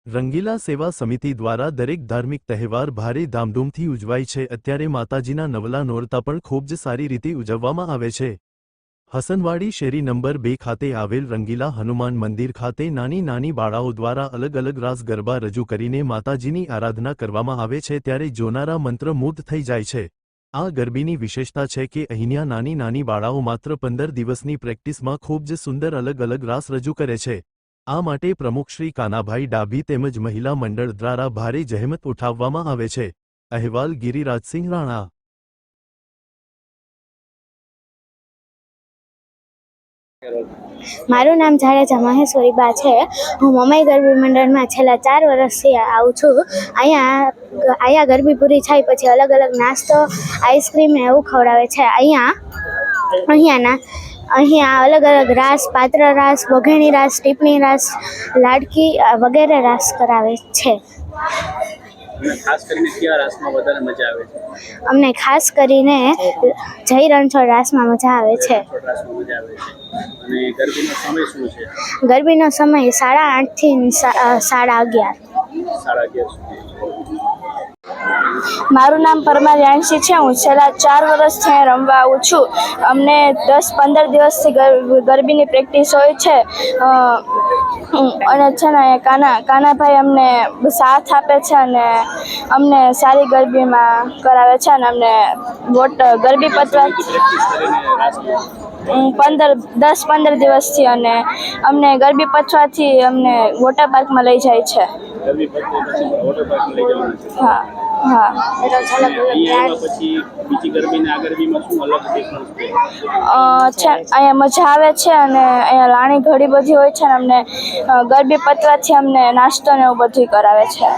રંગીલા સેવા સમિતિ દ્વારા દરેક ધાર્મિક તહેવાર ભારે ધામધૂમથી ઉજવાય છે। અત્યારે માતાજીના નવલા નોરતા પણ ખૂબ જ સારી રીતે ઉજવવામાં આવે છે। હસનવાડી શેરી નંબર 2 ખાતે આવેલ રંગીલા હનુમાન મંદિર ખાતે નાની નાની બાળાઓ દ્વારા અલગ અલગ રાસ ગરબા રજૂ કરીને માતાજીની આરાધના કરવામાં આવે છે, ત્યારે જોનારા મંત્રમુગ્ધ થઈ જાય છે। આ ગરબીની વિશેષતા છે કે અહીંના નાની નાની બાળાઓ માત્ર 15 દિવસની પ્રેક્ટિસમાં ખૂબ જ સુંદર અલગ અલગ રાસ રજૂ કરે છે। આ માટે પ્રમુખ શ્રી કાનાભાઈ ડાભી તેમજ મહિલા મંડળ દ્વારા ભારે જહેમત ઉઠાવવામાં આવે છે। અહેવાલ ગિરિરાજસિંહ રાણા। મારું નામ જાડેજા મહેશ્વરી બા છે। હું મમાઈ ગરબી મંડળમાં છેલ્લા 4 વર્ષથી આવું છું। અહીંયા ગરબી પૂરી થાય પછી અલગ અલગ નાસ્તો, આઈસ્ક્રીમ ને એવું ખવડાવે છે। અહીંયા અલગ અલગ રાસ, પાત્ર રાસ, વઘેણી રાસ, ટીપણી રાસ, લાડકી વગેરે રાસ કરાવે છે। અમને ખાસ કરીને જય રણછોડ રાસમાં મજા આવે છે। ગરબીનો સમય 8:30 થી 11:30। મારું નામ પરમાર યાંશી છે। હું છેલ્લા 4 વર્ષથી રમવા આવું છું। અમને 10-15 દિવસથી ગરબીની પ્રેક્ટિસ હોય છે અને છે ને કાનાભાઈ અમને સાથ આપે છે અને અમને સારી ગરબીમાં કરાવે છે અને અમને ગરબી પતવા 10-15 દિવસથી અને અમને ગરબી પતવાથી અમને વોટર પાર્કમાં લઈ જાય છે। હા હા। અહીંયા મજા આવે છે અને અહીંયા લાણી ઘડી બધી હોય છે અને અમને ગરબી પતવાથી અમને નાસ્તો ને એવું બધું કરાવે છે।